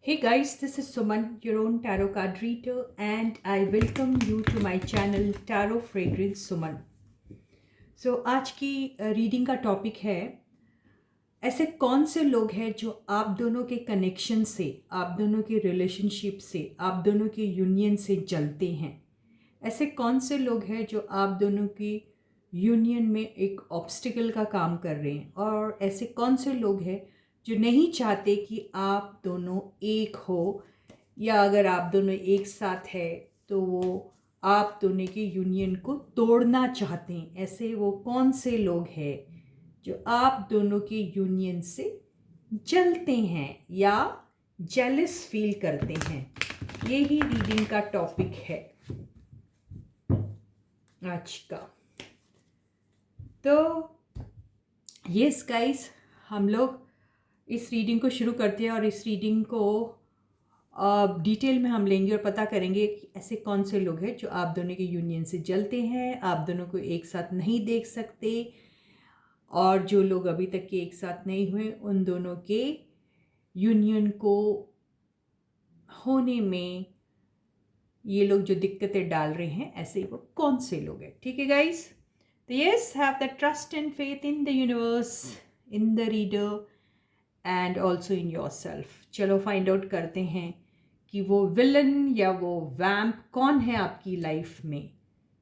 Hey guys, this is Suman, your own tarot card reader, and I welcome you to my channel Tarot Fragrance Suman. आज की reading का topic है ऐसे कौन से लोग हैं जो आप दोनों के कनेक्शन से, आप दोनों के रिलेशनशिप से, आप दोनों के यूनियन से जलते हैं। ऐसे कौन से लोग हैं जो आप दोनों की यूनियन में एक ऑब्स्टिकल का काम कर रहे हैं, और ऐसे कौन से लोग हैं जो नहीं चाहते कि आप दोनों एक हो, या अगर आप दोनों एक साथ है तो वो आप दोनों के यूनियन को तोड़ना चाहते हैं। ऐसे वो कौन से लोग हैं जो आप दोनों के यूनियन से जलते हैं या जेलस फील करते हैं। यही रीडिंग का टॉपिक है आज का। तो यस गाइस, हम लोग इस रीडिंग को शुरू करते हैं और इस रीडिंग को डिटेल में हम लेंगे और पता करेंगे कि ऐसे कौन से लोग हैं जो आप दोनों के यूनियन से जलते हैं, आप दोनों को एक साथ नहीं देख सकते, और जो लोग अभी तक के एक साथ नहीं हुए उन दोनों के यूनियन को होने में ये लोग जो दिक्कतें डाल रहे हैं, ऐसे वो कौन से लोग हैं। ठीक है गाइस, तो yes, have the trust and faith in the universe, in the reader and also in your self. चलो फाइंड आउट करते हैं कि वो विलन या वो वैम्प कौन है आपकी लाइफ में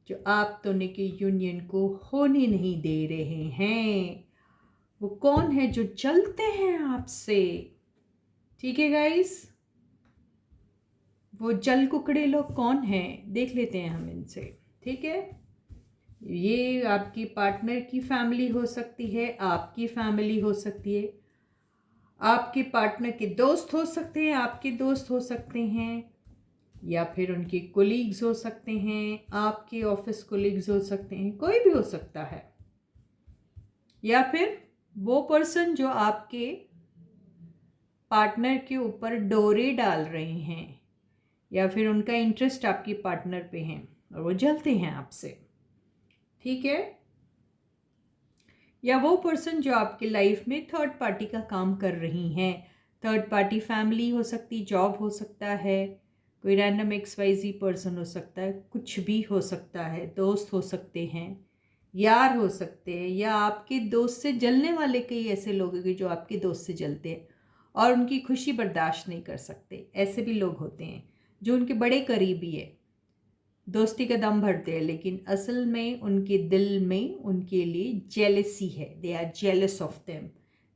जो आप दोनों के यूनियन को होने नहीं दे रहे हैं। वो कौन है जो चलते हैं आपसे। ठीक है गाइस, वो जल कुकड़े लोग कौन हैं देख लेते हैं हम इनसे। ठीक है, ये आपकी पार्टनर की फैमिली हो सकती है, आपकी फैमिली हो सकती है, आपके पार्टनर के दोस्त हो सकते हैं, आपके दोस्त हो सकते हैं, या फिर उनके कोलीग्स हो सकते हैं, आपके ऑफिस कोलीग्स हो सकते हैं, कोई भी हो सकता है। या फिर वो पर्सन जो आपके पार्टनर के ऊपर डोरे डाल रहे हैं, या फिर उनका इंटरेस्ट आपके पार्टनर पे है और वो जलते हैं आपसे। ठीक है, या वो पर्सन जो आपके लाइफ में थर्ड पार्टी का काम कर रही हैं। थर्ड पार्टी फैमिली हो सकती, जॉब हो सकता है, कोई रैंडम XYZ पर्सन हो सकता है, कुछ भी हो सकता है, दोस्त हो सकते हैं, यार हो सकते हैं, या आपके दोस्त से जलने वाले कई ऐसे लोग हैं जो आपके दोस्त से जलते हैं और उनकी खुशी बर्दाश्त नहीं कर सकते। ऐसे भी लोग होते हैं जो उनके बड़े करीबी है, दोस्ती का दम भरते हैं, लेकिन असल में उनके दिल में उनके लिए जेलसी है। They are jealous of them,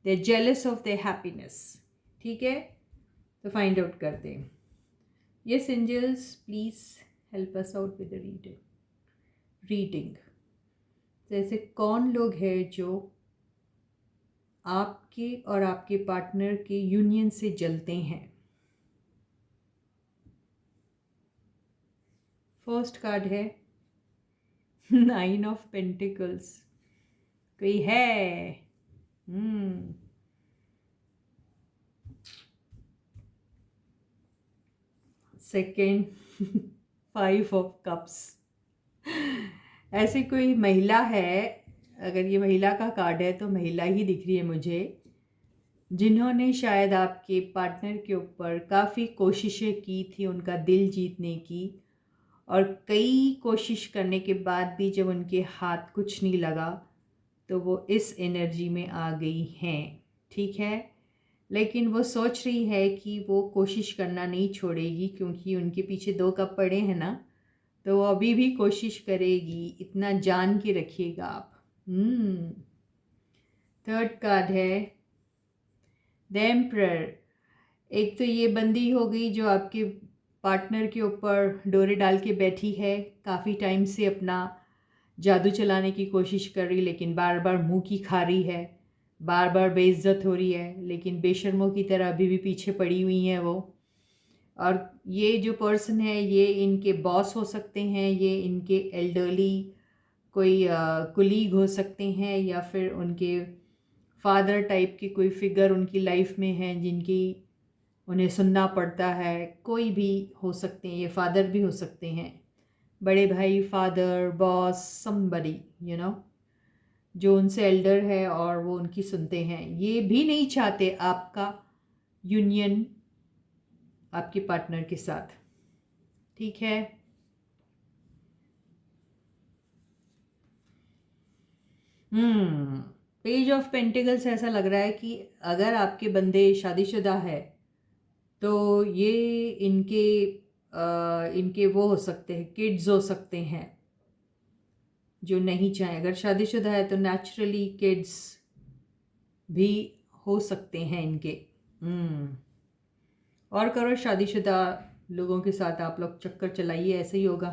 they are jealous of their happiness. ठीक है, तो फाइंड आउट करते हैं। Yes angels, please help us out with the reading. जैसे कौन लोग हैं जो आपके और आपके पार्टनर के यूनियन से जलते हैं। फर्स्ट कार्ड है 9 ऑफ पेंटिकल्स। कोई है? Second 5 of cups. ऐसी कोई महिला है, अगर ये महिला का कार्ड है तो महिला ही दिख रही है मुझे, जिन्होंने शायद आपके पार्टनर के ऊपर काफ़ी कोशिशें की थी उनका दिल जीतने की, और कई कोशिश करने के बाद भी जब उनके हाथ कुछ नहीं लगा तो वो इस एनर्जी में आ गई हैं। ठीक है, लेकिन वो सोच रही है कि वो कोशिश करना नहीं छोड़ेगी, क्योंकि उनके पीछे 2 कप पड़े हैं ना, तो वो अभी भी कोशिश करेगी। इतना जान के रखिएगा आप। थर्ड कार्ड है द एम्परर। एक तो ये बंदी हो गई जो आपके पार्टनर के ऊपर डोरे डाल के बैठी है, काफ़ी टाइम से अपना जादू चलाने की कोशिश कर रही, लेकिन बार बार मुंह की खा रही है, बार बार बेइज्जत हो रही है, लेकिन बेशर्मों की तरह अभी भी पीछे पड़ी हुई हैं वो। और ये जो पर्सन है ये इनके बॉस हो सकते हैं, ये इनके एल्डरली कोई कुलीग हो सकते हैं, या फिर उनके फादर टाइप की कोई फिगर उनकी लाइफ में है जिनकी उन्हें सुनना पड़ता है। कोई भी हो सकते हैं, ये फादर भी हो सकते हैं, बड़े भाई, फादर, बॉस, समबडी जो उनसे एल्डर है और वो उनकी सुनते हैं। ये भी नहीं चाहते आपका यूनियन आपके पार्टनर के साथ। ठीक है, पेज ऑफ पेंटिकल्स ऐसा लग रहा है कि अगर आपके बंदे शादीशुदा है तो ये इनके इनके वो हो सकते हैं, किड्स हो सकते हैं जो नहीं चाहें। अगर शादीशुदा है तो नेचुरली किड्स भी हो सकते हैं इनके। और करो, शादीशुदा लोगों के साथ आप लोग चक्कर चलाइए, ऐसे ही होगा।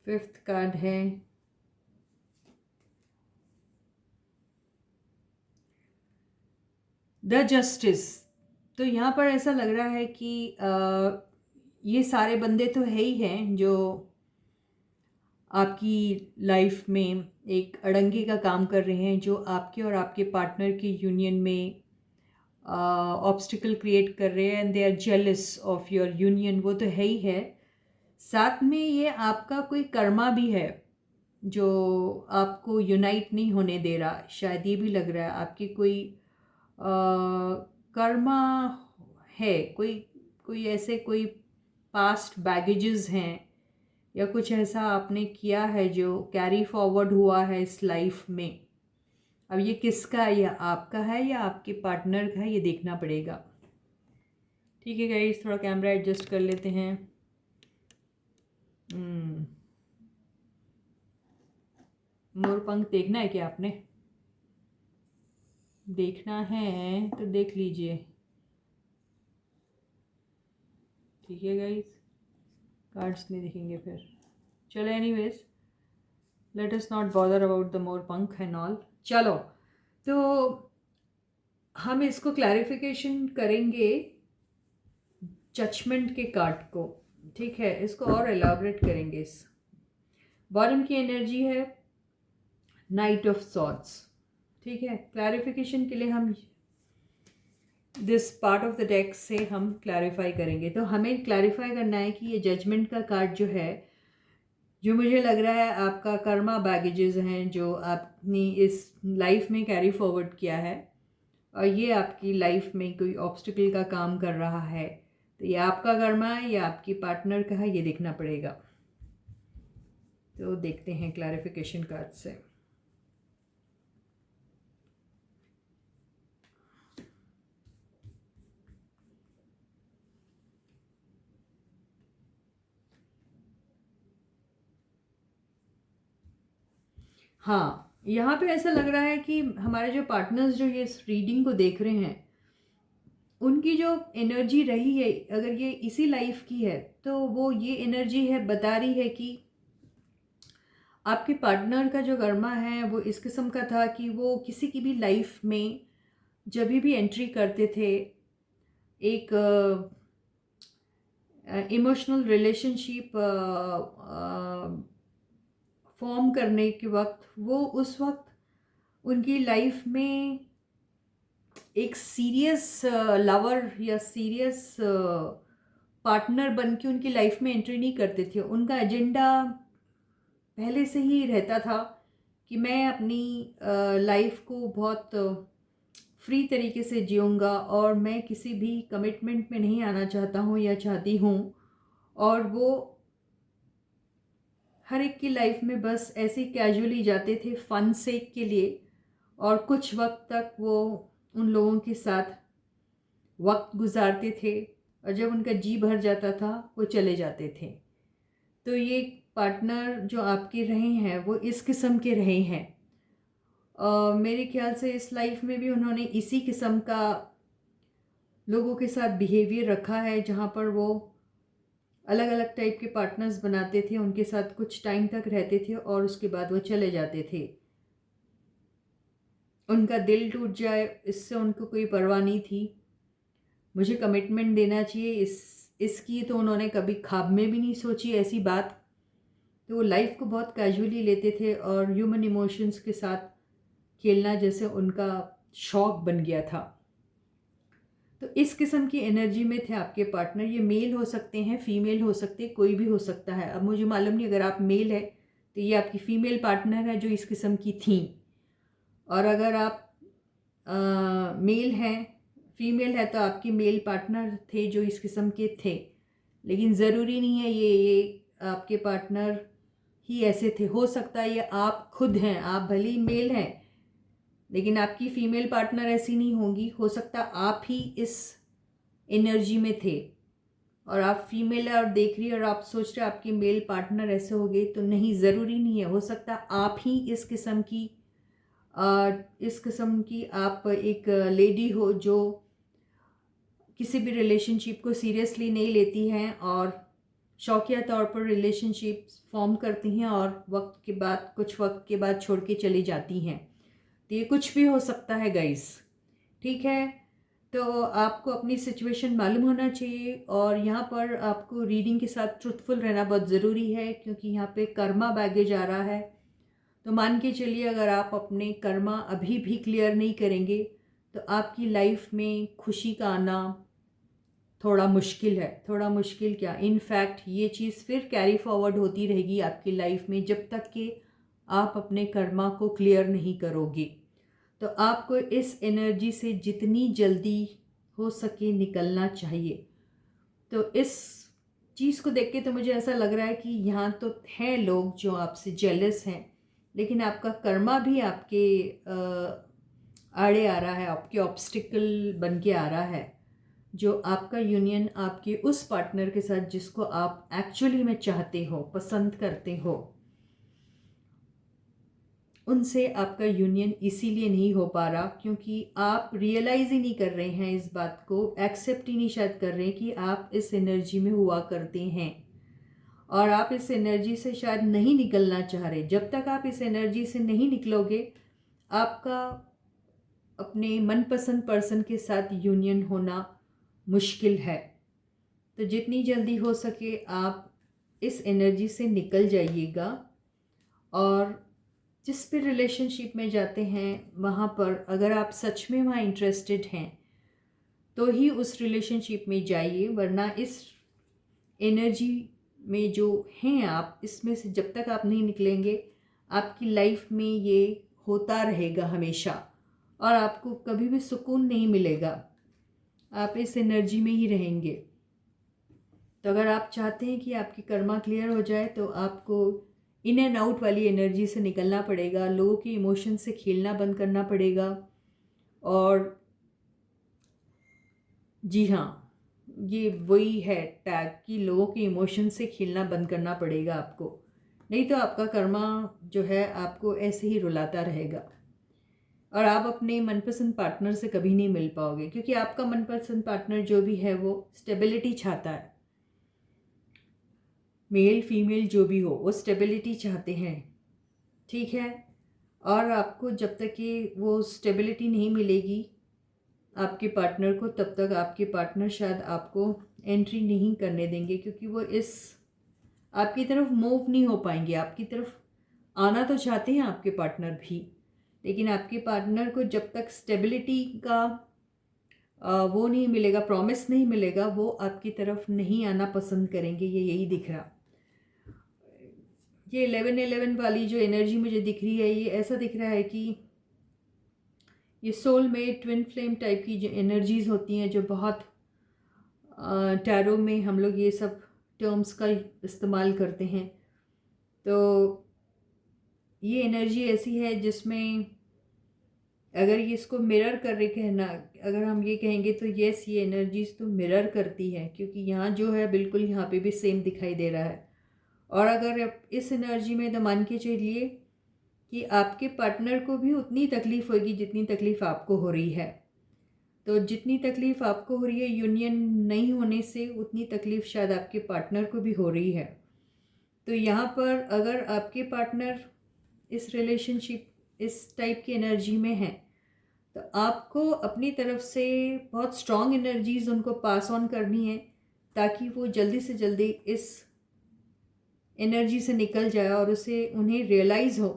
5th कार्ड है द जस्टिस। तो यहाँ पर ऐसा लग रहा है कि ये सारे बंदे तो है ही हैं जो आपकी लाइफ में एक अड़ंगे का काम कर रहे हैं, जो आपके और आपके पार्टनर की यूनियन में ऑब्स्टिकल क्रिएट कर रहे हैं, and they are jealous of your union. वो तो है ही है, साथ में ये आपका कोई कर्मा भी है जो आपको यूनाइट नहीं होने दे रहा। शायद ये भी लग रहा है आपकी कोई कर्मा है, कोई कोई ऐसे कोई पास्ट बैगेजेस हैं या कुछ ऐसा आपने किया है जो कैरी फॉरवर्ड हुआ है इस लाइफ में। अब ये किसका है, या आपका है या आपके पार्टनर का है, ये देखना पड़ेगा। ठीक है गाइस, थोड़ा कैमरा एडजस्ट कर लेते हैं। मोर पंख देखना है क्या आपने? देखना है तो देख लीजिए। ठीक है गाइस, कार्ड्स नहीं दिखेंगे फिर। चलो anyways, let us not bother about the more पंख एंड ऑल। चलो, तो हम इसको क्लैरिफिकेशन करेंगे जजमेंट के कार्ड को। ठीक है, इसको और एलाबरेट करेंगे। इस बॉटम की एनर्जी है नाइट ऑफ सॉर्ड्स। ठीक है, क्लैरिफिकेशन के लिए हम this part of the deck से हम क्लैरिफाई करेंगे। तो हमें क्लैरिफाई करना है कि ये जजमेंट का कार्ड जो है, जो मुझे लग रहा है आपका कर्मा बैगेजेस हैं जो आपने इस लाइफ में कैरी फॉरवर्ड किया है, और ये आपकी लाइफ में कोई ऑब्स्टिकल का काम कर रहा है। तो ये आपका कर्मा है या आपकी पार्टनर का है, ये देखना पड़ेगा। तो देखते हैं क्लैरिफिकेशन कार्ड से। हाँ, यहाँ पे ऐसा लग रहा है कि हमारे जो पार्टनर्स जो ये इस रीडिंग को देख रहे हैं, उनकी जो एनर्जी रही है, अगर ये इसी लाइफ की है तो वो ये एनर्जी है, बता रही है कि आपके पार्टनर का जो कर्मा है वो इस किस्म का था कि वो किसी की भी लाइफ में जब भी एंट्री करते थे, एक इमोशनल रिलेशनशिप फॉर्म करने के वक्त, वो उस वक्त उनकी लाइफ में एक सीरियस लवर या सीरियस पार्टनर बन के उनकी लाइफ में एंट्री नहीं करते थे। उनका एजेंडा पहले से ही रहता था कि मैं अपनी लाइफ को बहुत फ्री तरीके से जीऊँगा और मैं किसी भी कमिटमेंट में नहीं आना चाहता हूँ या चाहती हूँ। और वो हर एक की लाइफ में बस ऐसे ही कैजुअली जाते थे फन सेक के लिए, और कुछ वक्त तक वो उन लोगों के साथ वक्त गुजारते थे, और जब उनका जी भर जाता था वो चले जाते थे। तो ये पार्टनर जो आपके रहे हैं वो इस किस्म के रहे हैं। मेरे ख्याल से इस लाइफ में भी उन्होंने इसी किस्म का लोगों के साथ बिहेवियर रखा है, जहाँ पर वो अलग अलग टाइप के पार्टनर्स बनाते थे, उनके साथ कुछ टाइम तक रहते थे और उसके बाद वो चले जाते थे। उनका दिल टूट जाए इससे उनको कोई परवाह नहीं थी। मुझे कमिटमेंट देना चाहिए इसकी तो उन्होंने कभी ख्वाब में भी नहीं सोची ऐसी बात। तो वो लाइफ को बहुत कैजुअली लेते थे और ह्यूमन इमोशंस के साथ खेलना जैसे उनका शौक बन गया था। तो इस किस्म की एनर्जी में थे आपके पार्टनर। ये मेल हो सकते हैं, फीमेल हो सकते हैं, कोई भी हो सकता है। अब मुझे मालूम नहीं, अगर आप मेल है तो ये आपकी फ़ीमेल पार्टनर है जो इस किस्म की थी, और अगर आप मेल हैं, फीमेल है तो आपके मेल पार्टनर थे जो इस किस्म के थे, लेकिन ज़रूरी नहीं है ये आपके पार्टनर ही ऐसे थे। हो सकता है ये आप खुद हैं, आप भले ही मेल हैं लेकिन आपकी फीमेल पार्टनर ऐसी नहीं होंगी। हो सकता है आप ही इस एनर्जी में थे और आप फीमेल है और देख रही है और आप सोच रहे आपके मेल पार्टनर ऐसे हो गए, तो नहीं, ज़रूरी नहीं है। हो सकता है आप ही इस किस्म की आप एक लेडी हो जो किसी भी रिलेशनशिप को सीरियसली नहीं लेती हैं और शौकिया तौर पर रिलेशनशिप फॉर्म करती हैं और कुछ वक्त के बाद छोड़ के चली जाती हैं। तो ये कुछ भी हो सकता है गाइस, ठीक है। तो आपको अपनी सिचुएशन मालूम होना चाहिए और यहाँ पर आपको रीडिंग के साथ ट्रुथफुल रहना बहुत ज़रूरी है, क्योंकि यहाँ पे कर्मा बैगेज आ रहा है। तो मान के चलिए अगर आप अपने कर्मा अभी भी क्लियर नहीं करेंगे तो आपकी लाइफ में खुशी का आना थोड़ा मुश्किल है। थोड़ा मुश्किल क्या, इनफैक्ट ये चीज़ फिर कैरी फॉरवर्ड होती रहेगी आपकी लाइफ में जब तक कि आप अपने कर्मा को क्लियर नहीं करोगे। तो आपको इस एनर्जी से जितनी जल्दी हो सके निकलना चाहिए। तो इस चीज़ को देख के तो मुझे ऐसा लग रहा है कि यहाँ तो हैं लोग जो आपसे जेलस हैं, लेकिन आपका कर्मा भी आपके आड़े आ रहा है, आपके ऑब्स्टिकल बन के आ रहा है। जो आपका यूनियन आपके उस पार्टनर के साथ जिसको आप एक्चुअली में चाहते हो, पसंद करते हो, उनसे आपका यूनियन इसीलिए नहीं हो पा रहा क्योंकि आप रियलाइज़ ही नहीं कर रहे हैं इस बात को, एक्सेप्ट ही नहीं शायद कर रहे हैं कि आप इस एनर्जी में हुआ करते हैं और आप इस एनर्जी से शायद नहीं निकलना चाह रहे। जब तक आप इस एनर्जी से नहीं निकलोगे, आपका अपने मनपसंद पर्सन के साथ यूनियन होना मुश्किल है। तो जितनी जल्दी हो सके आप इस एनर्जी से निकल जाइएगा और जिस भी रिलेशनशिप में जाते हैं वहाँ पर अगर आप सच में वहाँ इंटरेस्टेड हैं तो ही उस रिलेशनशिप में जाइए, वरना इस एनर्जी में जो हैं आप, इसमें से जब तक आप नहीं निकलेंगे आपकी लाइफ में ये होता रहेगा हमेशा और आपको कभी भी सुकून नहीं मिलेगा। आप इस एनर्जी में ही रहेंगे। तो अगर आप चाहते हैं कि आपकी कर्मा क्लियर हो जाए तो आपको इन एंड आउट वाली एनर्जी से निकलना पड़ेगा, लोगों के इमोशन से खेलना बंद करना पड़ेगा। और जी हाँ, ये वही है टैग कि लोगों के इमोशन से खेलना बंद करना पड़ेगा आपको, नहीं तो आपका कर्मा जो है आपको ऐसे ही रुलाता रहेगा और आप अपने मनपसंद पार्टनर से कभी नहीं मिल पाओगे, क्योंकि आपका मनपसंद पार्टनर जो भी है वो स्टेबिलिटी चाहता है। मेल फीमेल जो भी हो वो स्टेबिलिटी चाहते हैं, ठीक है। और आपको जब तक कि वो स्टेबिलिटी नहीं मिलेगी आपके पार्टनर को, तब तक आपके पार्टनर शायद आपको एंट्री नहीं करने देंगे, क्योंकि वो इस आपकी तरफ मूव नहीं हो पाएंगे। आपकी तरफ आना तो चाहते हैं आपके पार्टनर भी, लेकिन आपके पार्टनर को जब तक स्टेबिलिटी का वो नहीं मिलेगा, प्रॉमिस नहीं मिलेगा, वो आपकी तरफ नहीं आना पसंद करेंगे। ये यही दिख रहा। ये 11-11 वाली जो एनर्जी मुझे दिख रही है, ये ऐसा दिख रहा है कि ये सोलमेट ट्विन फ्लेम टाइप की जो एनर्जीज़ होती हैं, जो बहुत टैरो में हम लोग ये सब टर्म्स का इस्तेमाल करते हैं। तो ये एनर्जी ऐसी है जिसमें अगर ये इसको मिरर कर रहे कहना, अगर हम ये कहेंगे तो यस, ये एनर्जीज तो मिरर करती है, क्योंकि यहाँ जो है बिल्कुल यहाँ पे भी सेम दिखाई दे रहा है। और अगर आप इस एनर्जी में तो मान के चलिए कि आपके पार्टनर को भी उतनी तकलीफ़ होगी जितनी तकलीफ़ आपको हो रही है। तो जितनी तकलीफ़ आपको हो रही है यूनियन नहीं होने से, उतनी तकलीफ़ शायद आपके पार्टनर को भी हो रही है। तो यहाँ पर अगर आपके पार्टनर इस रिलेशनशिप इस टाइप की एनर्जी में है तो आपको अपनी तरफ से बहुत स्ट्रॉन्ग एनर्जीज़ उनको पास ऑन करनी है, ताकि वो जल्दी से जल्दी इस एनर्जी से निकल जाए और उन्हें रियलाइज़ हो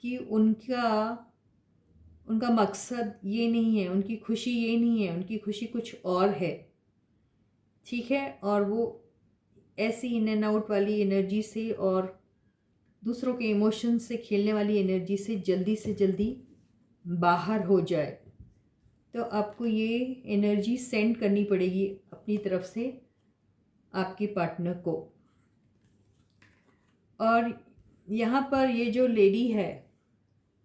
कि उनका मकसद ये नहीं है, उनकी खुशी ये नहीं है, उनकी खुशी कुछ और है, ठीक है। और वो ऐसी इन एंड आउट वाली एनर्जी से और दूसरों के इमोशंस से खेलने वाली एनर्जी से जल्दी बाहर हो जाए। तो आपको ये एनर्जी सेंड करनी पड़ेगी अपनी तरफ से आपके पार्टनर को। और यहाँ पर ये जो लेडी है,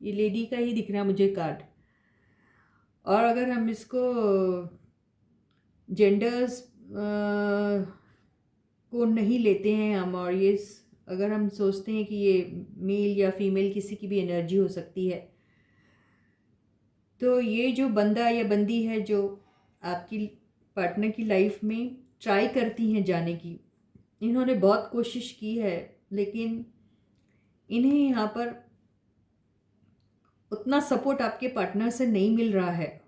ये लेडी का ही दिख रहा है मुझे कार्ड। और अगर हम इसको जेंडर्स को नहीं लेते हैं हम, और ये अगर हम सोचते हैं कि ये मेल या फीमेल किसी की भी एनर्जी हो सकती है, तो ये जो बंदा या बंदी है जो आपकी पार्टनर की लाइफ में ट्राई करती हैं जाने की, इन्होंने बहुत कोशिश की है लेकिन इन्हें यहाँ पर उतना सपोर्ट आपके पार्टनर से नहीं मिल रहा है।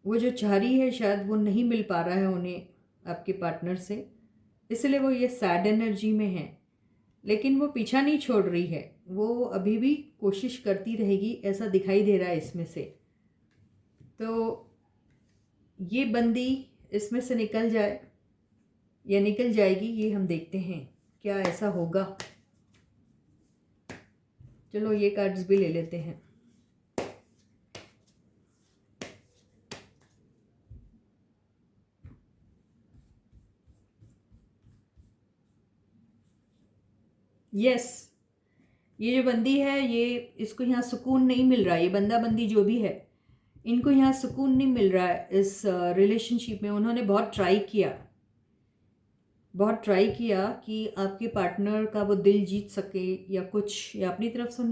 वो जो चाह रही है शायद वो नहीं मिल पा रहा है उन्हें आपके पार्टनर से, इसलिए वो ये सैड एनर्जी में है। लेकिन वो पीछा नहीं छोड़ रही है, वो अभी भी कोशिश करती रहेगी, ऐसा दिखाई दे रहा है इसमें से। तो ये बंदी इसमें से निकल जाए या निकल जाएगी, ये हम देखते हैं क्या ऐसा होगा। चलो ये कार्ड्स भी ले लेते हैं। यस, ये जो बंदी है, ये इसको यहाँ सुकून नहीं मिल रहा है। ये बंदा बंदी जो भी है, इनको यहाँ सुकून नहीं मिल रहा है इस रिलेशनशिप में। उन्होंने बहुत ट्राई किया कि आपके पार्टनर का वो दिल जीत सके या कुछ, या अपनी तरफ से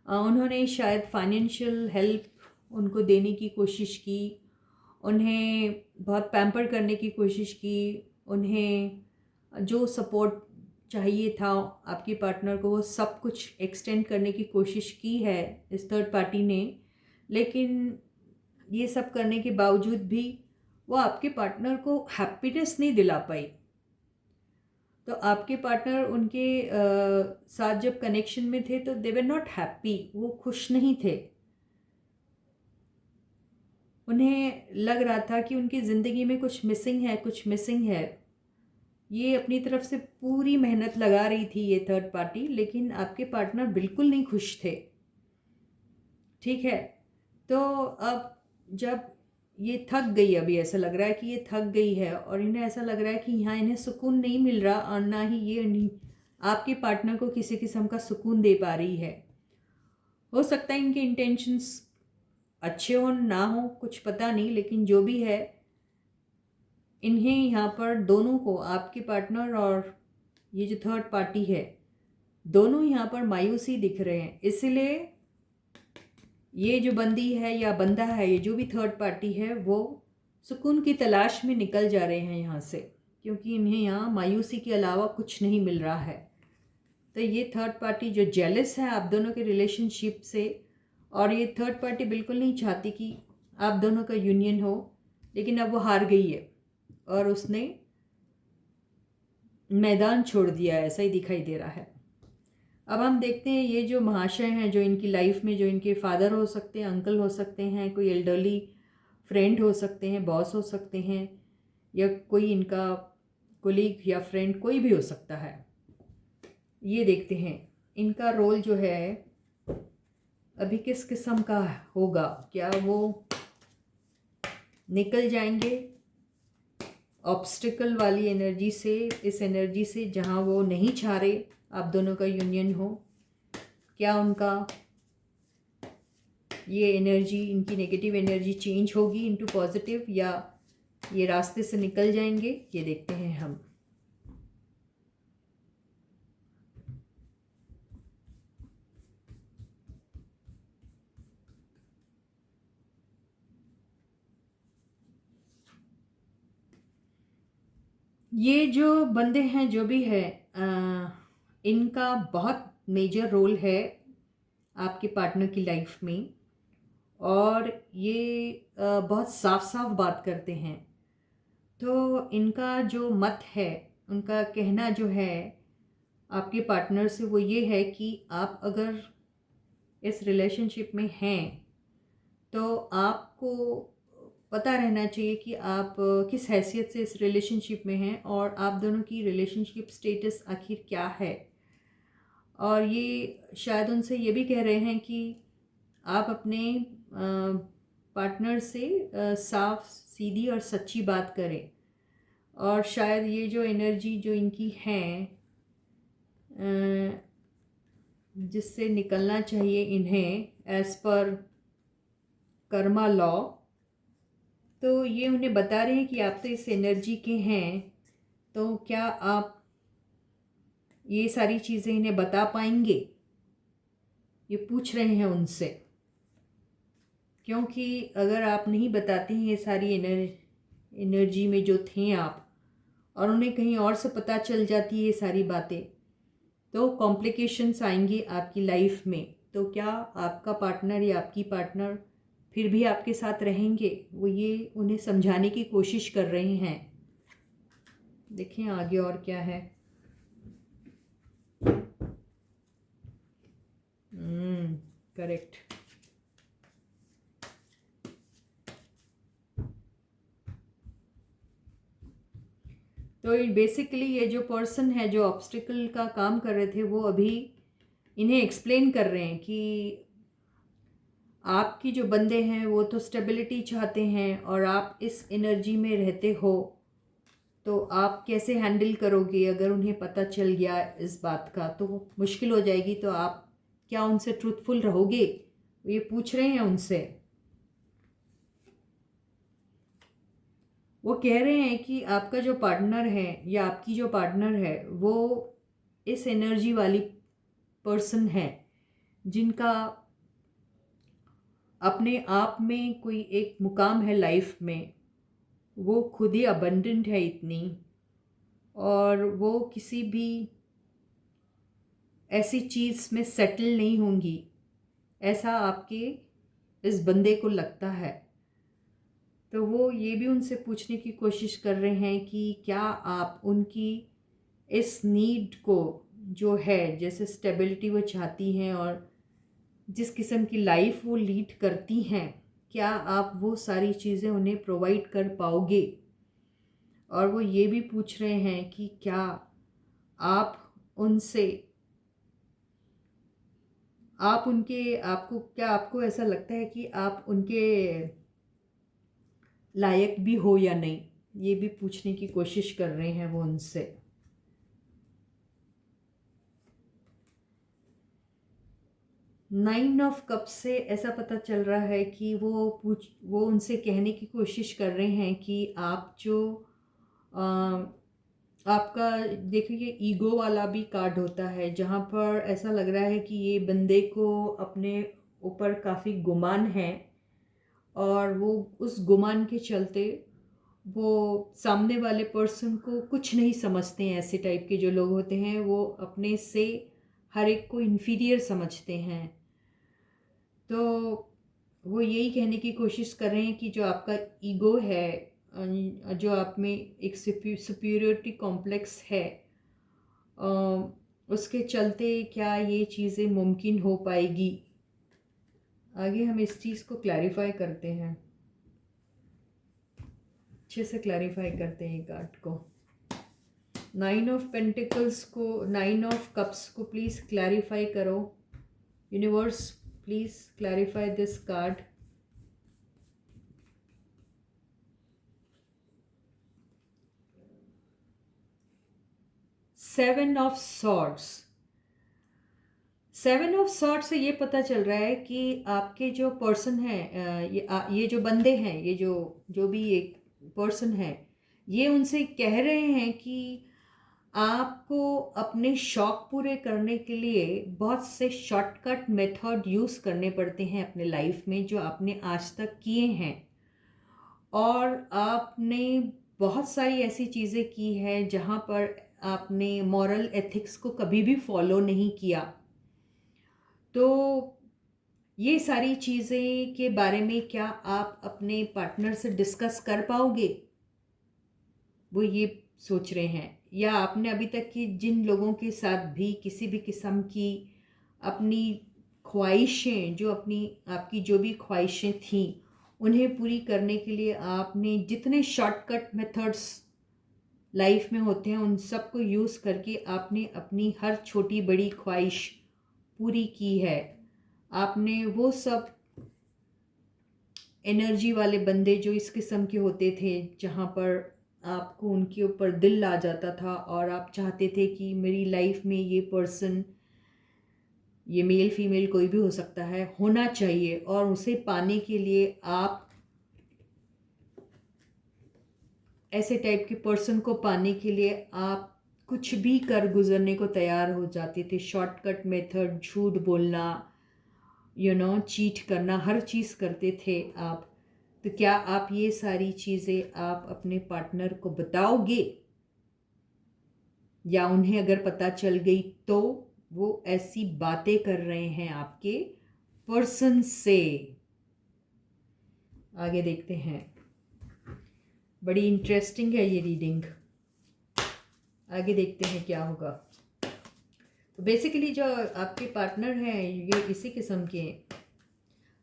उन्होंने शायद फाइनेंशियल हेल्प उनको देने की कोशिश की, उन्हें बहुत पैम्पर करने की कोशिश की, उन्हें जो सपोर्ट चाहिए था आपके पार्टनर को वो सब कुछ एक्सटेंड करने की कोशिश की है इस थर्ड पार्टी ने। लेकिन ये सब करने के बावजूद भी वो आपके पार्टनर को हैप्पीनेस नहीं दिला पाई। तो आपके पार्टनर उनके साथ जब कनेक्शन में थे तो दे वर नॉट हैप्पी, वो खुश नहीं थे। उन्हें लग रहा था कि उनकी ज़िंदगी में कुछ मिसिंग है। ये अपनी तरफ से पूरी मेहनत लगा रही थी ये थर्ड पार्टी, लेकिन आपके पार्टनर बिल्कुल नहीं खुश थे। ठीक है, तो अब जब ये थक गई, अभी ऐसा लग रहा है कि ये थक गई है और इन्हें ऐसा लग रहा है कि यहाँ इन्हें सुकून नहीं मिल रहा, और ना ही ये नहीं आपके पार्टनर को किसी किस्म का सुकून दे पा रही है। हो सकता है इनके इंटेंशंस अच्छे हो ना हो, कुछ पता नहीं, लेकिन जो भी है, इन्हें यहाँ पर दोनों को, आपके पार्टनर और ये जो थर्ड पार्टी है, दोनों यहाँ पर मायूसी दिख रहे हैं। इसलिए ये जो बंदी है या बंदा है, ये जो भी थर्ड पार्टी है, वो सुकून की तलाश में निकल जा रहे हैं यहाँ से, क्योंकि इन्हें यहाँ मायूसी के अलावा कुछ नहीं मिल रहा है। तो ये थर्ड पार्टी जो जेलस है आप दोनों के रिलेशनशिप से, और ये थर्ड पार्टी बिल्कुल नहीं चाहती कि आप दोनों का यूनियन हो, लेकिन अब वो हार गई है और उसने मैदान छोड़ दिया है, ऐसा ही दिखाई दे रहा है। अब हम देखते हैं ये जो महाशय हैं, जो इनकी लाइफ में, जो इनके फादर हो सकते हैं, अंकल हो सकते हैं, कोई एल्डरली फ्रेंड हो सकते हैं, बॉस हो सकते हैं, या कोई इनका कोलीग या फ्रेंड, कोई भी हो सकता है। ये देखते हैं इनका रोल जो है अभी किस किस्म का होगा। क्या वो निकल जाएंगे ऑब्स्टिकल वाली एनर्जी से, इस एनर्जी से जहाँ वो नहीं चाह रहे आप दोनों का यूनियन हो? क्या उनका ये एनर्जी, इनकी नेगेटिव एनर्जी चेंज होगी इनटू पॉजिटिव, या ये रास्ते से निकल जाएंगे? ये देखते हैं हम। ये जो बंदे हैं जो भी है, इनका बहुत मेजर रोल है आपके पार्टनर की लाइफ में, और ये बहुत साफ साफ बात करते हैं। तो इनका जो मत है, उनका कहना जो है आपके पार्टनर से, वो ये है कि आप अगर इस रिलेशनशिप में हैं तो आपको पता रहना चाहिए कि आप किस हैसियत से इस रिलेशनशिप में हैं, और आप दोनों की रिलेशनशिप स्टेटस आखिर क्या है। और ये शायद उनसे ये भी कह रहे हैं कि आप अपने पार्टनर से साफ सीधी और सच्ची बात करें। और शायद ये जो एनर्जी जो इनकी है जिससे निकलना चाहिए इन्हें एज पर कर्मा लॉ, तो ये उन्हें बता रहे हैं कि आप तो इस एनर्जी के हैं, तो क्या आप ये सारी चीज़ें इन्हें बता पाएंगे, ये पूछ रहे हैं उनसे। क्योंकि अगर आप नहीं बताते हैं ये सारी एनर्जी में जो थे आप, और उन्हें कहीं और से पता चल जाती है ये सारी बातें, तो कॉम्प्लिकेशंस आएंगी आपकी लाइफ में। तो क्या आपका पार्टनर या आपकी पार्टनर फिर भी आपके साथ रहेंगे, वो ये उन्हें समझाने की कोशिश कर रहे हैं। देखें आगे और क्या है। करेक्ट। तो बेसिकली ये जो पर्सन है जो ऑब्स्टिकल का काम कर रहे थे, वो अभी इन्हें एक्सप्लेन कर रहे हैं कि आपकी जो बंदे हैं वो तो स्टेबिलिटी चाहते हैं, और आप इस एनर्जी में रहते हो, तो आप कैसे हैंडल करोगे अगर उन्हें पता चल गया इस बात का, तो मुश्किल हो जाएगी। तो आप क्या उनसे ट्रूथफुल रहोगे, ये पूछ रहे हैं उनसे। वो कह रहे हैं कि आपका जो पार्टनर है या आपकी जो पार्टनर है वो इस एनर्जी वाली पर्सन है जिनका अपने आप में कोई एक मुकाम है लाइफ में। वो खुद ही अबंडेंट है इतनी, और वो किसी भी ऐसी चीज़ में सेटल नहीं होंगी, ऐसा आपके इस बंदे को लगता है। तो वो ये भी उनसे पूछने की कोशिश कर रहे हैं कि क्या आप उनकी इस नीड को जो है, जैसे स्टेबिलिटी वो चाहती हैं और जिस किस्म की लाइफ वो लीड करती हैं, क्या आप वो सारी चीज़ें उन्हें प्रोवाइड कर पाओगे। और वो ये भी पूछ रहे हैं कि क्या आप उनसे आप उनके आपको क्या आपको ऐसा लगता है कि आप उनके लायक भी हो या नहीं, ये भी पूछने की कोशिश कर रहे हैं वो उनसे। नाइन ऑफ कप से ऐसा पता चल रहा है कि वो उनसे कहने की कोशिश कर रहे हैं कि आप जो आपका देखिए ईगो वाला भी कार्ड होता है, जहाँ पर ऐसा लग रहा है कि ये बंदे को अपने ऊपर काफ़ी गुमान है, और वो उस गुमान के चलते वो सामने वाले पर्सन को कुछ नहीं समझते हैं। ऐसे टाइप के जो लोग होते हैं वो अपने से हर एक को इन्फीरियर समझते हैं। तो वो यही कहने की कोशिश कर रहे हैं कि जो आपका ईगो है, जो आप में एक सुपीरियरिटी कॉम्प्लेक्स है, उसके चलते क्या ये चीज़ें मुमकिन हो पाएगी। आगे हम इस चीज़ को क्लैरिफाई करते हैं, अच्छे से क्लैरिफाई करते हैं कार्ड को। नाइन ऑफ पेंटिकल्स को, नाइन ऑफ कप्स को प्लीज़ क्लैरिफाई करो। Universe please clarify this card. Seven of swords. Seven of sword से ये पता चल रहा है कि आपके जो पर्सन हैं, ये जो बंदे हैं, ये जो भी एक पर्सन है, ये उनसे कह रहे हैं कि आपको अपने शौक़ पूरे करने के लिए बहुत से शॉर्टकट मेथड यूज़ करने पड़ते हैं अपने लाइफ में, जो आपने आज तक किए हैं। और आपने बहुत सारी ऐसी चीज़ें की हैं जहाँ पर आपने मॉरल एथिक्स को कभी भी फॉलो नहीं किया। तो ये सारी चीज़ें के बारे में क्या आप अपने पार्टनर से डिस्कस कर पाओगे, वो ये सोच रहे हैं। या आपने अभी तक की जिन लोगों के साथ भी किसी भी किस्म की अपनी ख्वाहिशें, जो अपनी आपकी जो भी ख्वाहिशें थीं, उन्हें पूरी करने के लिए आपने जितने शॉर्टकट मेथड्स लाइफ में होते हैं उन सब को यूज़ करके आपने अपनी हर छोटी बड़ी ख्वाहिश पूरी की है। आपने वो सब एनर्जी वाले बंदे जो इस किस्म के होते थे, जहाँ पर आपको उनके ऊपर दिल आ जाता था और आप चाहते थे कि मेरी लाइफ में ये पर्सन, ये मेल फीमेल कोई भी हो सकता है, होना चाहिए, और उसे पाने के लिए आप ऐसे टाइप के पर्सन को पाने के लिए आप कुछ भी कर गुजरने को तैयार हो जाते थे। शॉर्टकट मेथड, झूठ बोलना, चीट करना, हर चीज़ करते थे आप। तो क्या आप ये सारी चीज़ें आप अपने पार्टनर को बताओगे, या उन्हें अगर पता चल गई तो वो ऐसी बातें कर रहे हैं आपके पर्सन से? आगे देखते हैं, बड़ी इंटरेस्टिंग है ये रीडिंग। आगे देखते हैं क्या होगा। तो बेसिकली जो आपके पार्टनर हैं ये इसी किस्म के हैं।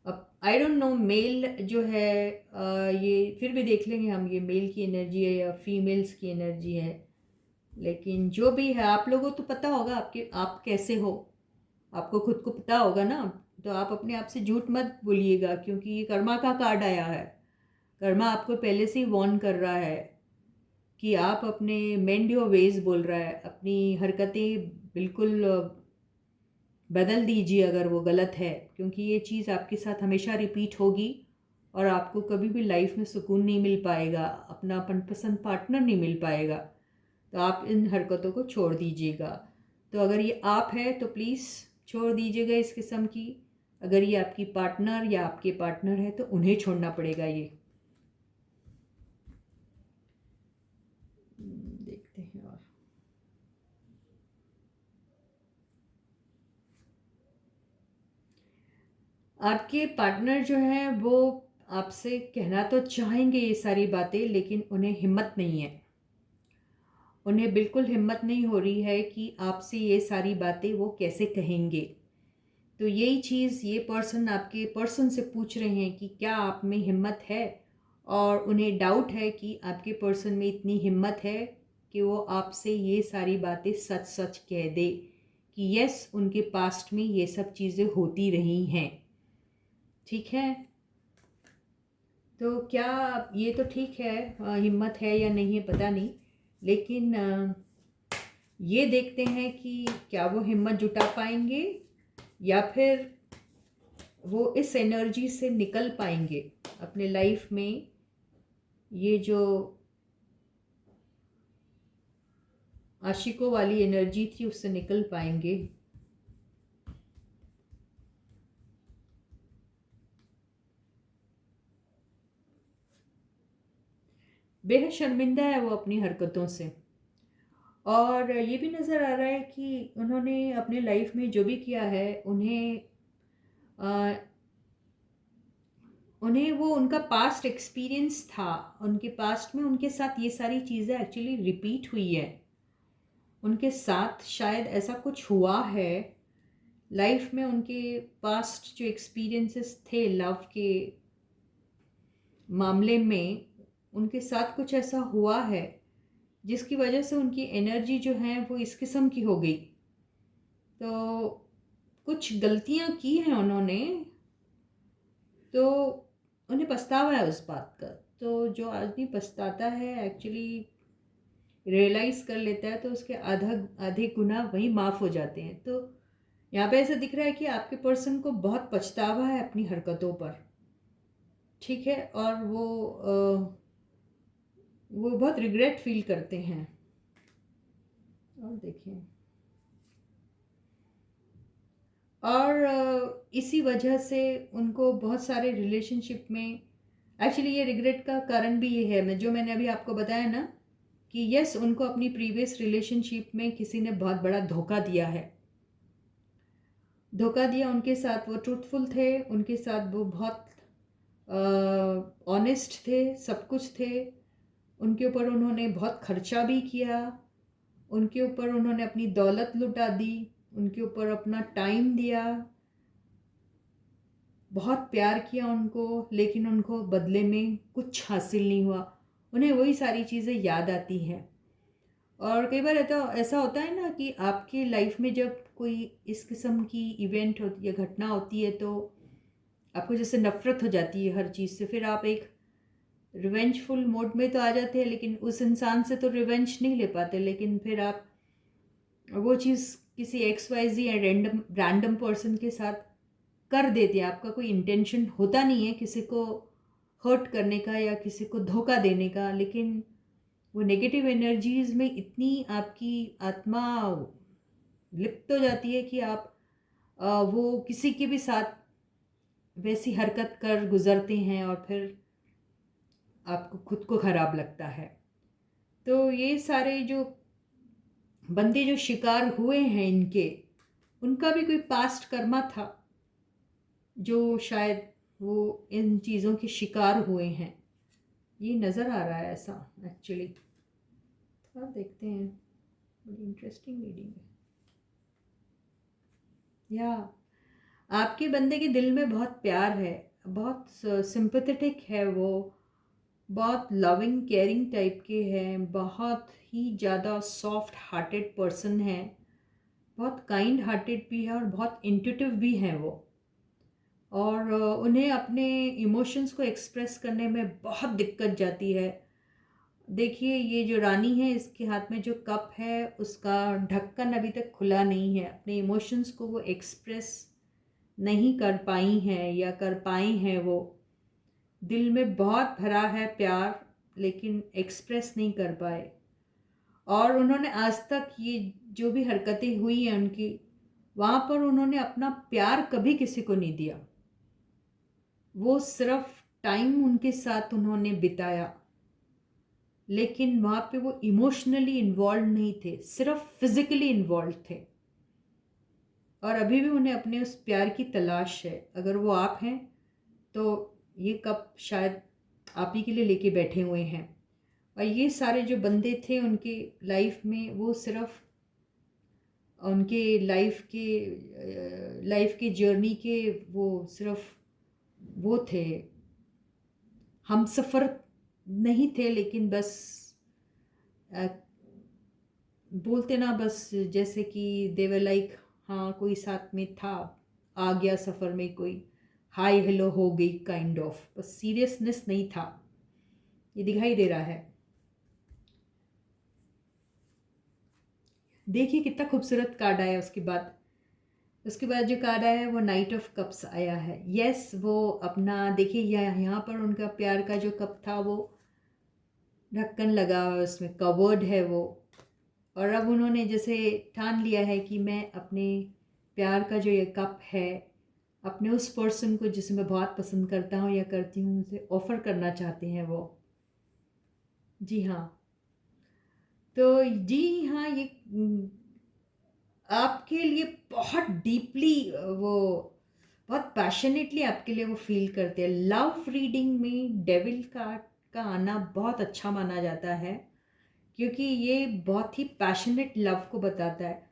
अब आई डोंट नो मेल जो है, ये फिर भी देख लेंगे हम, ये मेल की एनर्जी है या फीमेल्स की एनर्जी है। लेकिन जो भी है, आप लोगों को तो पता होगा आप कैसे हो, आपको खुद को पता होगा ना। तो आप अपने आप से झूठ मत बोलिएगा, क्योंकि ये कर्मा का कार्ड आया है। कर्मा आपको पहले से ही वार्न कर रहा है कि आप अपने मेंड योर वेज बोल रहा है, अपनी हरकतें बिल्कुल बदल दीजिए अगर वो गलत है, क्योंकि ये चीज़ आपके साथ हमेशा रिपीट होगी और आपको कभी भी लाइफ में सुकून नहीं मिल पाएगा, अपना मनपसंद पार्टनर नहीं मिल पाएगा। तो आप इन हरकतों को छोड़ दीजिएगा। तो अगर ये आप है तो प्लीज़ छोड़ दीजिएगा इस किस्म की। अगर ये आपकी पार्टनर या आपके पार्टनर है तो उन्हें छोड़ना पड़ेगा ये। देखते हैं। और आपके पार्टनर जो हैं वो आपसे कहना तो चाहेंगे ये सारी बातें, लेकिन उन्हें हिम्मत नहीं है। उन्हें बिल्कुल हिम्मत नहीं हो रही है कि आपसे ये सारी बातें वो कैसे कहेंगे। तो यही चीज़ ये पर्सन आपके पर्सन से पूछ रहे हैं कि क्या आप में हिम्मत है, और उन्हें डाउट है कि आपके पर्सन में इतनी हिम्मत है कि वो आपसे ये सारी बातें सच सच कह दे कि यस, उनके पास्ट में ये सब चीज़ें होती रही हैं। ठीक है, तो क्या ये तो ठीक है, हिम्मत है या नहीं है पता नहीं, लेकिन ये देखते हैं कि क्या वो हिम्मत जुटा पाएंगे या फिर वो इस एनर्जी से निकल पाएंगे अपने लाइफ में। ये जो आशिकों वाली एनर्जी थी उससे निकल पाएंगे। बेहद शर्मिंदा है वो अपनी हरकतों से, और ये भी नज़र आ रहा है कि उन्होंने अपने लाइफ में जो भी किया है, अ, उन्हें वो उनका पास्ट एक्सपीरियंस था, उनके पास्ट में उनके साथ ये सारी चीज़ें एक्चुअली रिपीट हुई है। उनके साथ शायद ऐसा कुछ हुआ है लाइफ में, उनके पास्ट जो एक्सपीरियंसेस थे लव के मामले में, उनके साथ कुछ ऐसा हुआ है जिसकी वजह से उनकी एनर्जी जो है वो इस किस्म की हो गई। तो कुछ गलतियां की हैं उन्होंने, तो उन्हें पछतावा है उस बात का। तो जो आदमी पछताता है एक्चुअली रियलाइज़ कर लेता है, तो उसके आधे गुनाह वहीं माफ़ हो जाते हैं। तो यहाँ पे ऐसा दिख रहा है कि आपके पर्सन को बहुत पछतावा है अपनी हरकतों पर। ठीक है, और वो बहुत रिग्रेट फील करते हैं। और देखिए, और इसी वजह से उनको बहुत सारे रिलेशनशिप में एक्चुअली ये रिग्रेट का कारण भी ये है, मैंने अभी आपको बताया ना कि यस, उनको अपनी प्रीवियस रिलेशनशिप में किसी ने बहुत बड़ा धोखा दिया है। धोखा दिया उनके साथ, वो ट्रूथफुल थे, उनके साथ वो बहुत ऑनेस्ट थे, सब कुछ थे। उनके ऊपर उन्होंने बहुत खर्चा भी किया, उनके ऊपर उन्होंने अपनी दौलत लुटा दी, उनके ऊपर अपना टाइम दिया, बहुत प्यार किया उनको, लेकिन उनको बदले में कुछ हासिल नहीं हुआ। उन्हें वही सारी चीज़ें याद आती हैं। और कई बार ऐसा होता है ना कि आपकी लाइफ में जब कोई इस किस्म की इवेंट होती है, घटना होती है, तो आपको जैसे नफ़रत हो जाती है हर चीज़ से, फिर आप एक रिवेंजफुल मोड में तो आ जाते हैं, लेकिन उस इंसान से तो रिवेंज नहीं ले पाते, लेकिन फिर आप वो चीज़ किसी एक्स वाई जी या रैंडम पर्सन के साथ कर देते हैं। आपका कोई इंटेंशन होता नहीं है किसी को हर्ट करने का या किसी को धोखा देने का, लेकिन वो नेगेटिव एनर्जीज़ में इतनी आपकी आत्मा लिप्त हो जाती है कि आप वो किसी के भी साथ वैसी हरकत कर गुज़रते हैं और फिर आपको खुद को ख़राब लगता है। तो ये सारे जो बंदे जो शिकार हुए हैं इनके, उनका भी कोई पास्ट कर्मा था जो शायद वो इन चीज़ों के शिकार हुए हैं। ये नज़र आ रहा है ऐसा एक्चुअली। थोड़ा देखते हैं, बड़ी इंटरेस्टिंग रीडिंग है। या आपके बंदे के दिल में बहुत प्यार है, बहुत सिंपैथेटिक है वो, बहुत लविंग केयरिंग टाइप के हैं, बहुत ही ज़्यादा सॉफ्ट हार्टेड पर्सन है, बहुत काइंड हार्टेड भी है और बहुत इंट्यूटिव भी हैं वो। और उन्हें अपने इमोशंस को एक्सप्रेस करने में बहुत दिक्कत जाती है। देखिए ये जो रानी है, इसके हाथ में जो कप है उसका ढक्कन अभी तक खुला नहीं है। अपने इमोशंस को वो एक्सप्रेस नहीं कर पाई हैं या कर पाए हैं। वो दिल में बहुत भरा है प्यार, लेकिन एक्सप्रेस नहीं कर पाए। और उन्होंने आज तक ये जो भी हरकतें हुई हैं उनकी, वहाँ पर उन्होंने अपना प्यार कभी किसी को नहीं दिया। वो सिर्फ टाइम उनके साथ उन्होंने बिताया, लेकिन वहाँ पे वो इमोशनली इन्वॉल्व नहीं थे, सिर्फ फिजिकली इन्वॉल्व थे। और अभी भी उन्हें अपने उस प्यार की तलाश है। अगर वो आप हैं तो ये कप शायद आप ही के लिए लेके बैठे हुए हैं। और ये सारे जो बंदे थे उनके लाइफ में, वो सिर्फ उनके लाइफ के जर्नी के वो सिर्फ वो थे, हम सफ़र नहीं थे, लेकिन बस अ, बोलते ना, बस जैसे कि देवर लाइक, हाँ कोई साथ में था, आ गया सफ़र में कोई, हाय हेलो हो गई काइंड ऑफ, बस सीरियसनेस नहीं था। ये दिखाई दे रहा है। देखिए कितना खूबसूरत कार्ड आया। उसके बाद जो कार्ड आया है वो नाइट ऑफ कप्स आया है। यस, वो अपना देखिए यहाँ पर उनका प्यार का जो कप था वो ढक्कन लगा हुआ है, उसमें कवर्ड है वो। और अब उन्होंने जैसे ठान लिया है कि मैं अपने प्यार का जो ये कप है, अपने उस पर्सन को जिसे मैं बहुत पसंद करता हूँ या करती हूँ, उसे ऑफ़र करना चाहते हैं वो। जी हाँ। तो जी हाँ, ये आपके लिए बहुत डीपली वो बहुत पैशनेटली आपके लिए वो फील करते हैं। लव रीडिंग में डेविल कार्ड का आना बहुत अच्छा माना जाता है, क्योंकि ये बहुत ही पैशनेट लव को बताता है।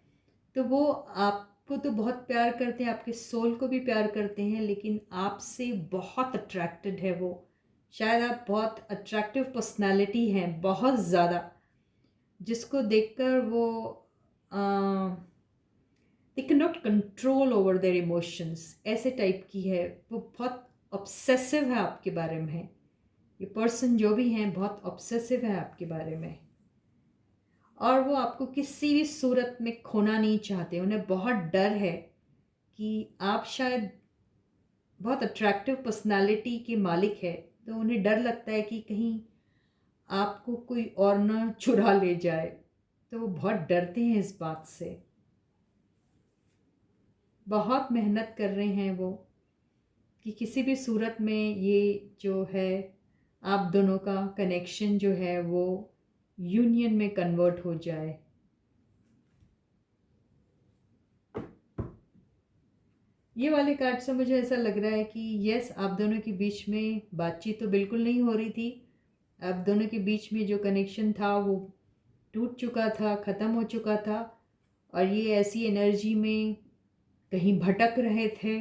तो वो आपको तो बहुत प्यार करते हैं, आपके सोल को भी प्यार करते हैं, लेकिन आपसे बहुत अट्रैक्टेड है वो। शायद आप बहुत अट्रैक्टिव पर्सनालिटी हैं, बहुत ज़्यादा, जिसको देखकर वो they can not control over their emotions, ऐसे टाइप की है वो। बहुत ऑब्सेसिव है आपके बारे में। ये पर्सन जो भी हैं बहुत ऑब्सेसिव है आपके बारे में, और वो आपको किसी भी सूरत में खोना नहीं चाहते। उन्हें बहुत डर है कि आप शायद बहुत अट्रैक्टिव पर्सनालिटी के मालिक है, तो उन्हें डर लगता है कि कहीं आपको कोई और ना चुरा ले जाए। तो वो बहुत डरते हैं इस बात से। बहुत मेहनत कर रहे हैं वो कि किसी भी सूरत में ये जो है आप दोनों का कनेक्शन जो है वो यूनियन में कन्वर्ट हो जाए। ये वाले कार्ड से मुझे ऐसा लग रहा है कि यस, आप दोनों के बीच में बातचीत तो बिल्कुल नहीं हो रही थी। आप दोनों के बीच में जो कनेक्शन था वो टूट चुका था, ख़त्म हो चुका था। और ये ऐसी एनर्जी में कहीं भटक रहे थे,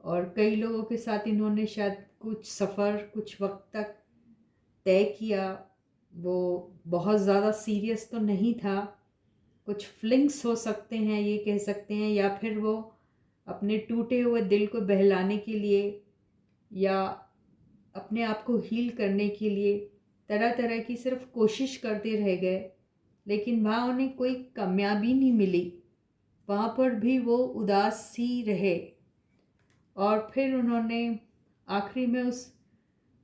और कई लोगों के साथ इन्होंने शायद कुछ सफ़र कुछ वक्त तक तय किया। वो बहुत ज़्यादा सीरियस तो नहीं था, कुछ फ्लिंग्स हो सकते हैं ये कह सकते हैं, या फिर वो अपने टूटे हुए दिल को बहलाने के लिए या अपने आप को हील करने के लिए तरह तरह की सिर्फ कोशिश करते रह गए, लेकिन वहाँ उन्हें कोई कामयाबी नहीं मिली। वहाँ पर भी वो उदास ही रहे और फिर उन्होंने आखिरी में उस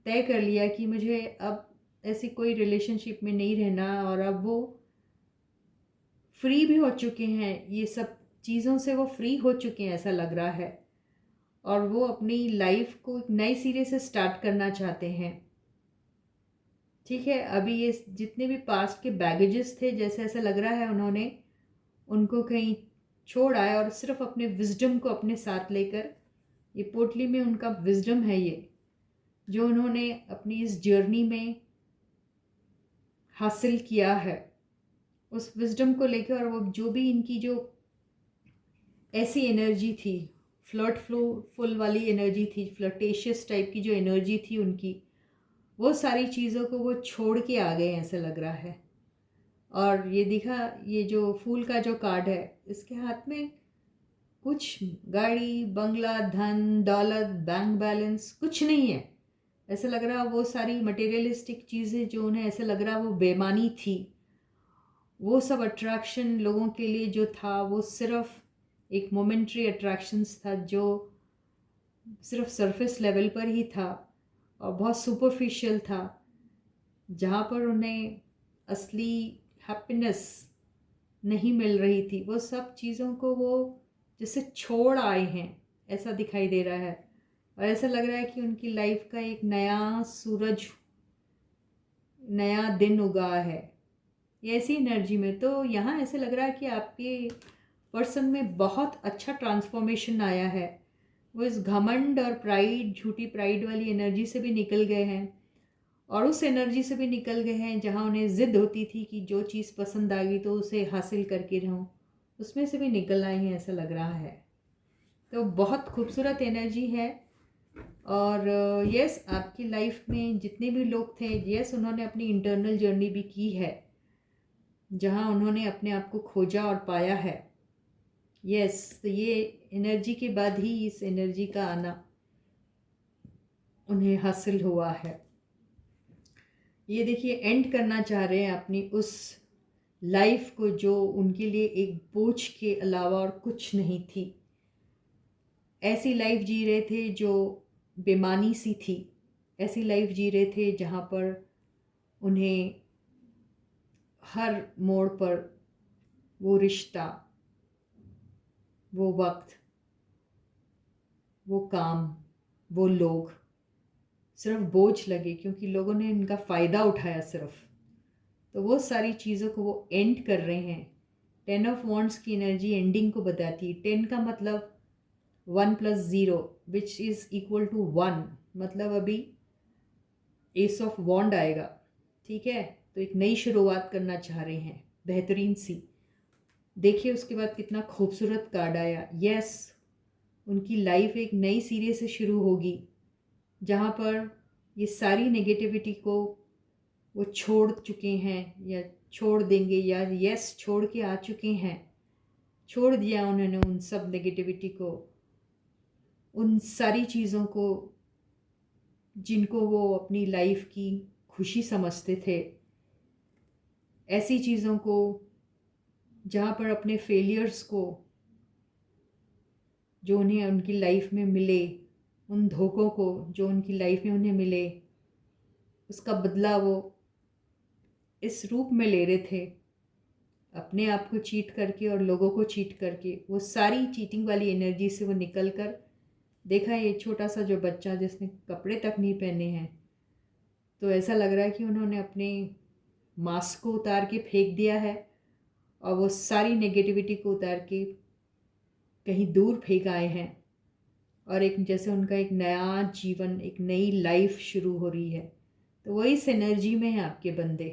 तय कर लिया कि मुझे अब ऐसी कोई रिलेशनशिप में नहीं रहना, और अब वो फ्री भी हो चुके हैं, ये सब चीज़ों से वो फ्री हो चुके हैं ऐसा लग रहा है, और वो अपनी लाइफ को एक नए सिरे से स्टार्ट करना चाहते हैं। ठीक है, अभी ये जितने भी पास्ट के बैगेजेस थे, जैसे ऐसा लग रहा है उन्होंने उनको कहीं छोड़ आए और सिर्फ अपने विजडम को अपने साथ लेकर, ये पोटली में उनका विजडम है, ये जो उन्होंने अपनी इस जर्नी में हासिल किया है, उस विजडम को लेकर, और वो जो भी इनकी जो ऐसी एनर्जी थी, फुल वाली एनर्जी थी, फ्लर्टेशियस टाइप की जो एनर्जी थी उनकी, वो सारी चीज़ों को वो छोड़ के आ गए ऐसा लग रहा है। और ये दिखा, ये जो फूल का जो कार्ड है, इसके हाथ में कुछ गाड़ी, बंगला, धन दौलत, बैंक बैलेंस कुछ नहीं है। ऐसा लग रहा वो सारी मटेरियलिस्टिक चीज़ें जो उन्हें ऐसा लग रहा वो बेमानी थी, वो सब अट्रैक्शन लोगों के लिए जो था वो सिर्फ एक मोमेंट्री अट्रैक्शंस था, जो सिर्फ सरफेस लेवल पर ही था और बहुत सुपरफिशियल था, जहाँ पर उन्हें असली हैप्पीनेस नहीं मिल रही थी। वो सब चीज़ों को वो जैसे छोड़ आए हैं ऐसा दिखाई दे रहा है, और ऐसा लग रहा है कि उनकी लाइफ का एक नया सूरज, नया दिन उगा है, ये ऐसी एनर्जी में। तो यहाँ ऐसे लग रहा है कि आपके पर्सन में बहुत अच्छा ट्रांसफॉर्मेशन आया है। वो इस घमंड और प्राइड, झूठी प्राइड वाली एनर्जी से भी निकल गए हैं, और उस एनर्जी से भी निकल गए हैं जहाँ उन्हें ज़िद होती थी कि जो चीज़ पसंद आ गई तो उसे हासिल करके रहूं, उसमें से भी निकल आए हैं ऐसा लग रहा है। तो बहुत खूबसूरत एनर्जी है। और यस, आपकी लाइफ में जितने भी लोग थे, यस उन्होंने अपनी इंटरनल जर्नी भी की है, जहाँ उन्होंने अपने आप को खोजा और पाया है। यस, तो ये एनर्जी के बाद ही इस एनर्जी का आना उन्हें हासिल हुआ है। ये देखिए, एंड करना चाह रहे हैं अपनी उस लाइफ को जो उनके लिए एक बोझ के अलावा और कुछ नहीं थी। ऐसी लाइफ जी रहे थे जो बेमानी सी थी, ऐसी लाइफ जी रहे थे जहाँ पर उन्हें हर मोड़ पर वो रिश्ता, वो वक्त, वो काम, वो लोग सिर्फ बोझ लगे, क्योंकि लोगों ने इनका फ़ायदा उठाया सिर्फ। तो वो सारी चीज़ों को वो एंड कर रहे हैं। 10 ऑफ वॉन्ड्स की एनर्जी एंडिंग को बताती है। 10 का मतलब 1 + 0 विच इज़ इक्वल टू 1, मतलब अभी एस ऑफ वॉन्ड आएगा। ठीक है, तो एक नई शुरुआत करना चाह रहे हैं, बेहतरीन सी। देखिए उसके बाद कितना खूबसूरत कार्ड आया। यस, उनकी लाइफ एक नई सिरे से शुरू होगी, जहाँ पर ये सारी नेगेटिविटी को वो छोड़ चुके हैं या छोड़ देंगे, या यस छोड़ के आ चुके हैं। छोड़ दिया उन्होंने उन सब नेगेटिविटी को, उन सारी चीज़ों को जिनको वो अपनी लाइफ की खुशी समझते थे, ऐसी चीज़ों को जहाँ पर अपने फेलियर्स को जो उन्हें उनकी लाइफ में मिले, उन धोखों को जो उनकी लाइफ में उन्हें मिले, उसका बदला वो इस रूप में ले रहे थे, अपने आप को चीट करके और लोगों को चीट करके। वो सारी चीटिंग वाली एनर्जी से वो निकल कर, देखा ये छोटा सा जो बच्चा जिसने कपड़े तक नहीं पहने हैं, तो ऐसा लग रहा है कि उन्होंने अपने मास्क को उतार के फेंक दिया है, और वो सारी नेगेटिविटी को उतार के कहीं दूर फेंक आए हैं, और एक जैसे उनका एक नया जीवन, एक नई लाइफ शुरू हो रही है। तो वही इस एनर्जी में है आपके बंदे।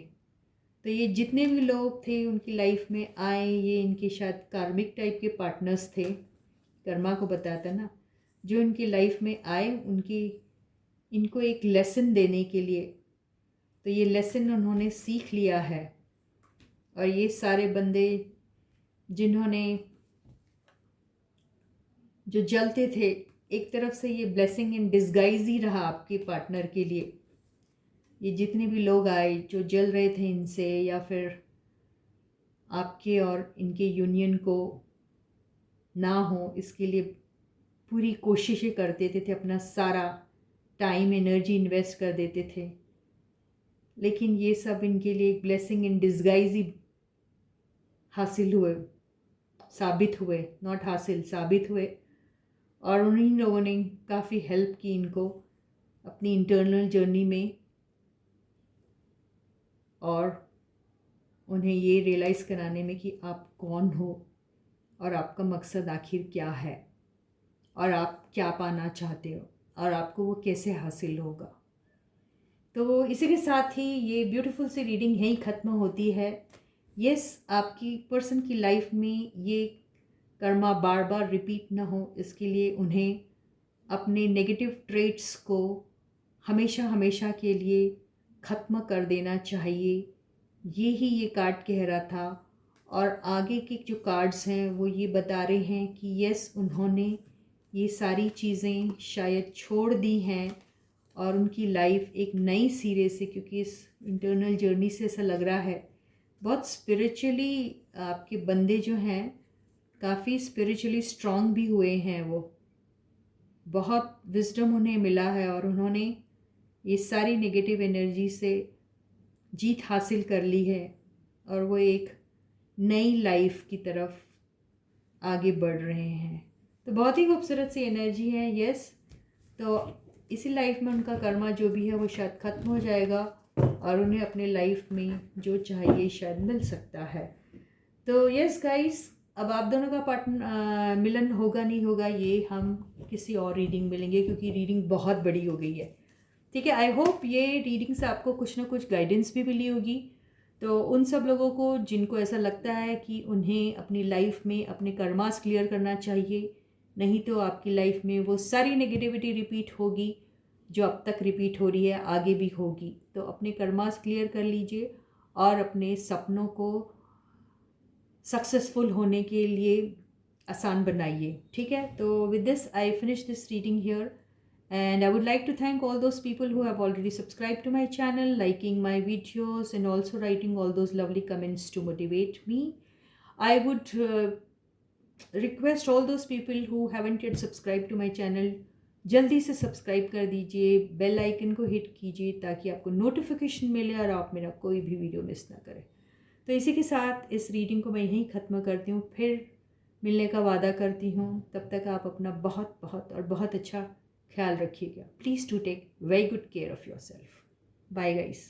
तो ये जितने भी लोग थे उनकी लाइफ में आए, ये इनके शायद कार्मिक टाइप के पार्टनर्स थे, कर्मा को बताता ना, जो इनकी लाइफ में आए उनकी, इनको एक लेसन देने के लिए। तो ये लेसन उन्होंने सीख लिया है, और ये सारे बंदे जिन्होंने जो जलते थे, एक तरफ से ये ब्लेसिंग इन डिस्गाइज ही रहा आपके पार्टनर के लिए। ये जितने भी लोग आए जो जल रहे थे इनसे, या फिर आपके और इनके यूनियन को ना हो इसके लिए पूरी कोशिशें कर देते थे, अपना सारा टाइम एनर्जी इन्वेस्ट कर देते थे, लेकिन ये सब इनके लिए एक ब्लेसिंग इन डिस्गाइज ही हासिल हुए, साबित हुए, नॉट हासिल, साबित हुए। और उन्हीं लोगों ने काफ़ी हेल्प की इनको अपनी इंटरनल जर्नी में, और उन्हें ये रियलाइज़ कराने में कि आप कौन हो और आपका मकसद आखिर क्या है, और आप क्या पाना चाहते हो, और आपको वो कैसे हासिल होगा। तो इसी के साथ ही ये ब्यूटीफुल सी रीडिंग यहीं ख़त्म होती है। यस, आपकी पर्सन की लाइफ में ये कर्मा बार बार रिपीट ना हो, इसके लिए उन्हें अपने नेगेटिव ट्रेट्स को हमेशा हमेशा के लिए ख़त्म कर देना चाहिए। ये ही ये कार्ड कह रहा था। और आगे के जो कार्ड्स हैं वो ये बता रहे हैं कि यस, उन्होंने ये सारी चीज़ें शायद छोड़ दी हैं और उनकी लाइफ एक नई सिरे से, क्योंकि इस इंटरनल जर्नी से ऐसा लग रहा है बहुत स्पिरिचुअली आपके बंदे जो हैं काफ़ी स्पिरिचुअली स्ट्रांग भी हुए हैं। वो बहुत विजडम उन्हें मिला है और उन्होंने ये सारी नेगेटिव एनर्जी से जीत हासिल कर ली है, और वो एक नई लाइफ की तरफ आगे बढ़ रहे हैं। तो बहुत ही खूबसूरत सी एनर्जी है। यस, तो इसी लाइफ में उनका कर्मा जो भी है वो शायद ख़त्म हो जाएगा और उन्हें अपने लाइफ में जो चाहिए शायद मिल सकता है। तो यस गाइस, अब आप दोनों का पार्टनर मिलन होगा नहीं होगा ये हम किसी और रीडिंग में लेंगे, क्योंकि रीडिंग बहुत बड़ी हो गई है। ठीक है, आई होप ये रीडिंग से आपको कुछ ना कुछ गाइडेंस भी मिली होगी। तो उन सब लोगों को जिनको ऐसा लगता है कि उन्हें अपनी लाइफ में अपने कर्मास क्लियर करना चाहिए, नहीं तो आपकी लाइफ में वो सारी नेगेटिविटी रिपीट होगी जो अब तक रिपीट हो रही है, आगे भी होगी। तो अपने कर्मास क्लियर कर लीजिए और अपने सपनों को सक्सेसफुल होने के लिए आसान बनाइए। ठीक है, तो with this I finish this reading here, and I would like to thank all those people who have already subscribed to my channel, liking my videos, and also writing all those lovely comments to motivate me. I would request all those people who haven't yet subscribed to my channel, जल्दी से subscribe कर दीजिए, bell icon को hit कीजिए ताकि आपको notification मिले और आप मेरा कोई भी वीडियो मिस ना करें। तो इसी के साथ इस रीडिंग को मैं यहीं ख़त्म करती हूँ, फिर मिलने का वादा करती हूँ। तब तक आप अपना बहुत बहुत और बहुत अच्छा ख्याल रखिएगा। Please to take very good care of your self. Bye guys.